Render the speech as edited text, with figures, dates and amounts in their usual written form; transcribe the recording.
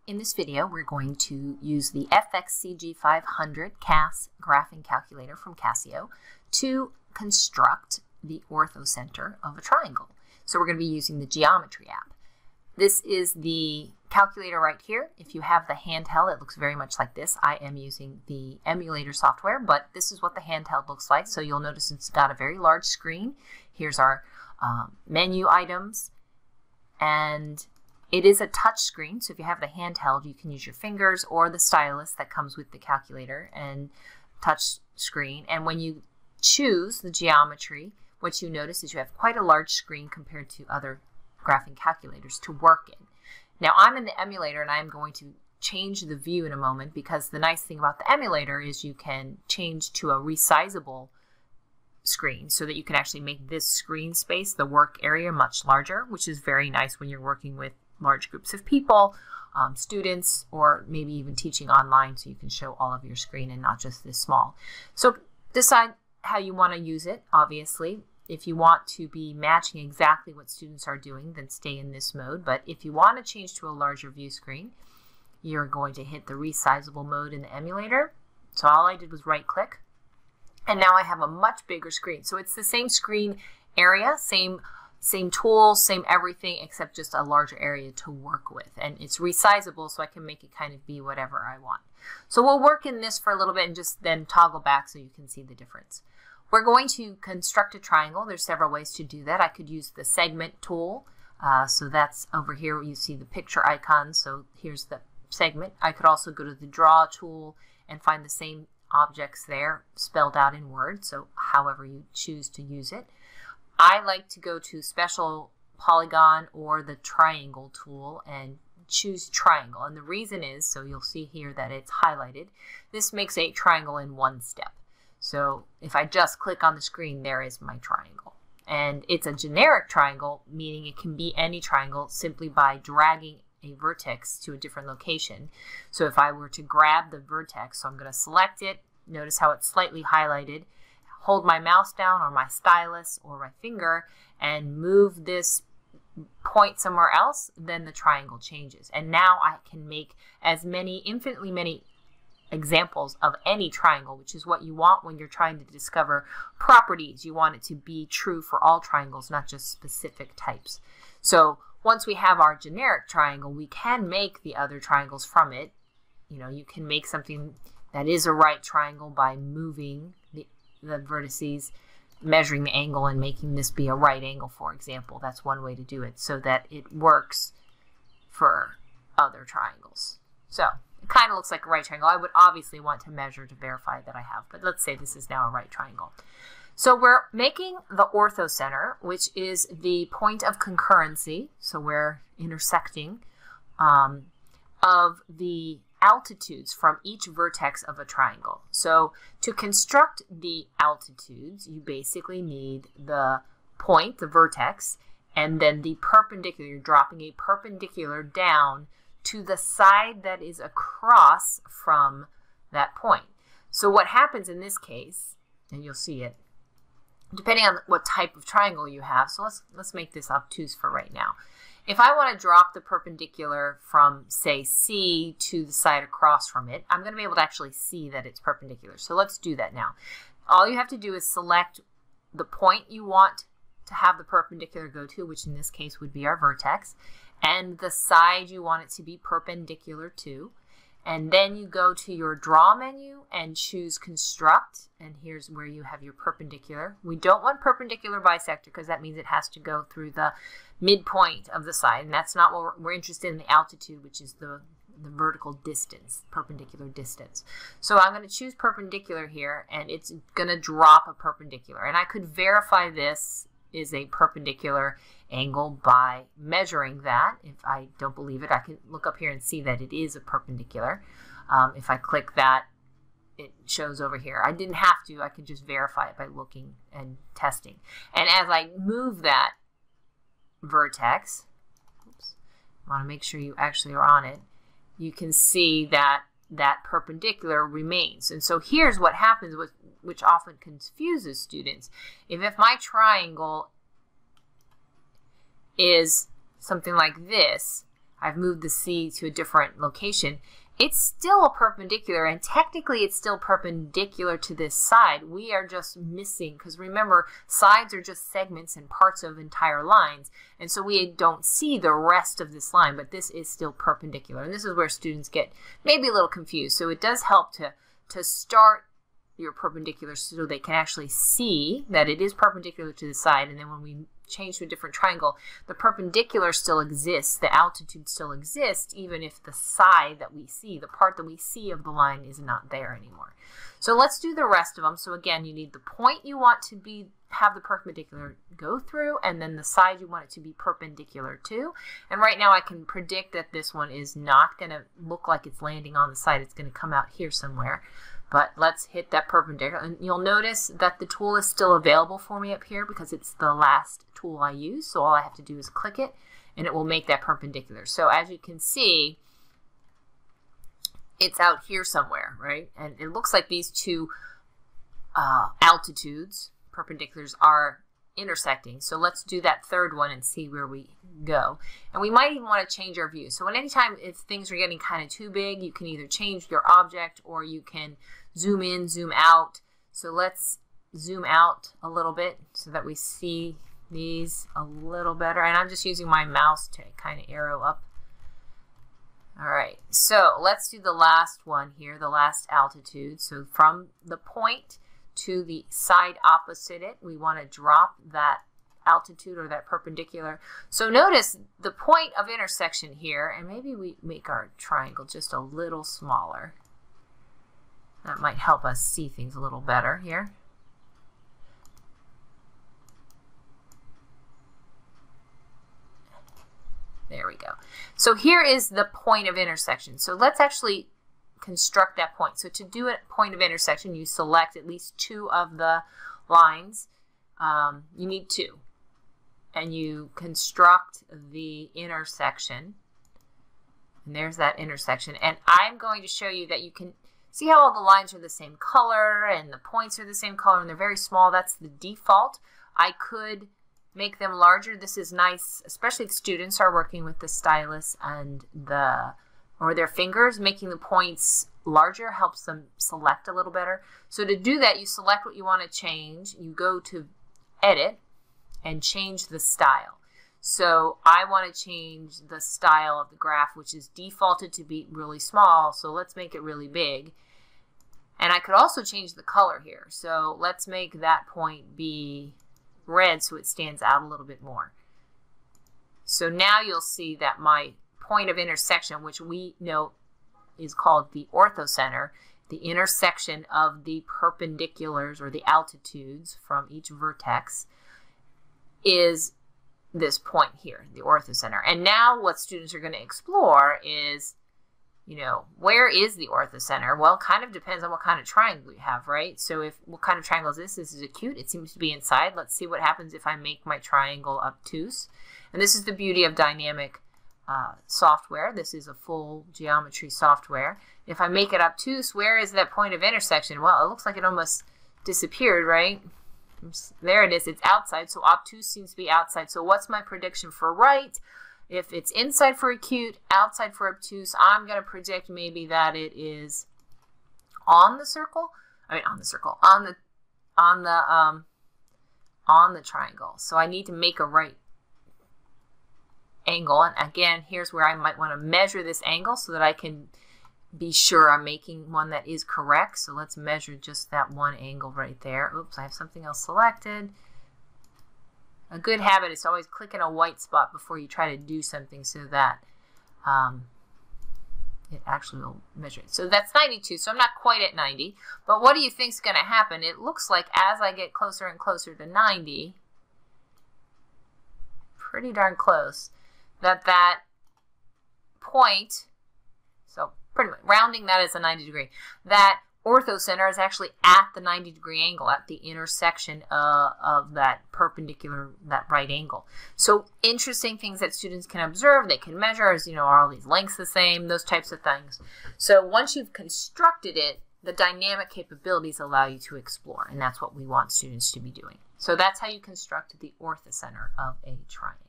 In this video, we're going to use the FXCG500 CAS graphing calculator from Casio to construct the orthocenter of a triangle. So we're going to be using the geometry app. This is the calculator right here. If you have the handheld, it looks very much like this. I am using the emulator software, but this is what the handheld looks like. So you'll notice it's got a very large screen. Here's our menu items, and it is a touch screen, so if you have the handheld, you can use your fingers or the stylus that comes with the calculator and touch screen. And when you choose the geometry, what you notice is you have quite a large screen compared to other graphing calculators to work in. Now I'm in the emulator and I'm going to change the view in a moment, because the nice thing about the emulator is you can change to a resizable screen so that you can actually make this screen space, the work area, much larger, which is very nice when you're working with large groups of people, students, or maybe even teaching online, so you can show all of your screen and not just this small. So decide how you want to use it, obviously. If you want to be matching exactly what students are doing, then stay in this mode. But if you want to change to a larger view screen, you're going to hit the resizable mode in the emulator. So all I did was right click, and now I have a much bigger screen. So it's the same screen area, same tools, same everything, except just a larger area to work with. And it's resizable, so I can make it kind of be whatever I want. So we'll work in this for a little bit and just then toggle back so you can see the difference. We're going to construct a triangle. There's several ways to do that. I could use the segment tool. So that's over here where you see the picture icon. So here's the segment. I could also go to the draw tool and find the same objects there spelled out in Word. So however you choose to use it. I like to go to special polygon or the triangle tool and choose triangle. And the reason is, so you'll see here that it's highlighted, this makes a triangle in one step. So if I just click on the screen, there is my triangle. And it's a generic triangle, meaning it can be any triangle simply by dragging a vertex to a different location. So if I were to grab the vertex, so I'm going to select it, notice how it's slightly highlighted, hold my mouse down or my stylus or my finger and move this point somewhere else, then the triangle changes. And now I can make as many, infinitely many examples of any triangle, which is what you want when you're trying to discover properties. You want it to be true for all triangles, not just specific types. So once we have our generic triangle, we can make the other triangles from it. You know, you can make something that is a right triangle by moving the vertices, measuring the angle and making this be a right angle, for example. That's one way to do it so that it works for other triangles. So it kind of looks like a right triangle. I would obviously want to measure to verify that I have, but let's say this is now a right triangle. So we're making the orthocenter, which is the point of concurrency, so we're intersecting, of the altitudes from each vertex of a triangle. So to construct the altitudes, you basically need the point, the vertex, and then the perpendicular. You're dropping a perpendicular down to the side that is across from that point. So what happens in this case, and you'll see it, depending on what type of triangle you have, so let's make this obtuse for right now. If I want to drop the perpendicular from, say, C to the side across from it, I'm going to be able to actually see that it's perpendicular. So let's do that now. All you have to do is select the point you want to have the perpendicular go to, which in this case would be our vertex, and the side you want it to be perpendicular to. And then you go to your draw menu and choose construct, and here's where you have your perpendicular. We don't want perpendicular bisector because that means it has to go through the midpoint of the side, and that's not what we're interested in, the altitude, which is the vertical distance, perpendicular distance. So I'm going to choose perpendicular here, and it's going to drop a perpendicular. And I could verify this is a perpendicular angle by measuring that. If I don't believe it, I can look up here and see that it is a perpendicular. If I click that, it shows over here. I didn't have to. I could just verify it by looking and testing. And as I move that vertex, oops, I want to make sure you actually are on it, you can see that that perpendicular remains. And so here's what happens, which often confuses students. If my triangle is something like this, I've moved the C to a different location, it's still a perpendicular, and technically it's still perpendicular to this side. We are just missing, because remember, sides are just segments and parts of entire lines, and so we don't see the rest of this line, but this is still perpendicular, and this is where students get maybe a little confused. So it does help to start your perpendicular so they can actually see that it is perpendicular to the side, and then when we change to a different triangle, the perpendicular still exists, the altitude still exists, even if the side that we see, the part that we see of the line, is not there anymore. So let's do the rest of them. So again, you need the point you want to have the perpendicular go through, and then the side you want it to be perpendicular to. And right now I can predict that this one is not going to look like it's landing on the side. It's going to come out here somewhere. But let's hit that perpendicular, and you'll notice that the tool is still available for me up here because it's the last tool I use. So all I have to do is click it and it will make that perpendicular. So as you can see, it's out here somewhere, right? And it looks like these two altitudes, perpendiculars, are intersecting. So let's do that third one and see where we go. And we might even want to change our view. So anytime if things are getting kind of too big, you can either change your object or you can zoom in, zoom out. So let's zoom out a little bit so that we see these a little better. And I'm just using my mouse to kind of arrow up. All right, so let's do the last one here, the last altitude. So from the point to the side opposite it, we want to drop that altitude or that perpendicular. So notice the point of intersection here, and maybe we make our triangle just a little smaller. That might help us see things a little better here. There we go. So here is the point of intersection. So let's actually construct that point. So to do a point of intersection, you select at least two of the lines. You need two. And you construct the intersection. And there's that intersection. And I'm going to show you that you can see how all the lines are the same color and the points are the same color and they're very small. That's the default. I could make them larger. This is nice, especially if students are working with the stylus and their fingers. Making the points larger helps them select a little better. So to do that, you select what you want to change. You go to Edit and change the style. So I want to change the style of the graph, which is defaulted to be really small. So let's make it really big. And I could also change the color here. So let's make that point be red so it stands out a little bit more. So now you'll see that my point of intersection, which we know is called the orthocenter, the intersection of the perpendiculars or the altitudes from each vertex, is this point here, the orthocenter. And now what students are going to explore is, where is the orthocenter? Well, it kind of depends on what kind of triangle you have, right? So what kind of triangle is this? This is acute. It seems to be inside. Let's see what happens if I make my triangle obtuse. And this is the beauty of dynamic software. This is a full geometry software. If I make it obtuse, where is that point of intersection? Well, it looks like it almost disappeared, right? There it is. It's outside. So obtuse seems to be outside. So what's my prediction for right? If it's inside for acute, outside for obtuse, I'm going to predict maybe that it is on the circle. On the triangle. So I need to make a right angle. And again, here's where I might want to measure this angle so that I can be sure I'm making one that is correct. So let's measure just that one angle right there. Oops, I have something else selected. A good habit is to always click in a white spot before you try to do something so that it actually will measure it. So that's 92, so I'm not quite at 90. But what do you think is going to happen? It looks like as I get closer and closer to 90, pretty darn close, that point, so pretty much rounding that as a 90 degree, that orthocenter is actually at the 90 degree angle, at the intersection of that perpendicular, that right angle. So interesting things that students can observe, they can measure, is, are all these lengths the same, those types of things. So once you've constructed it, the dynamic capabilities allow you to explore, and that's what we want students to be doing. So that's how you construct the orthocenter of a triangle.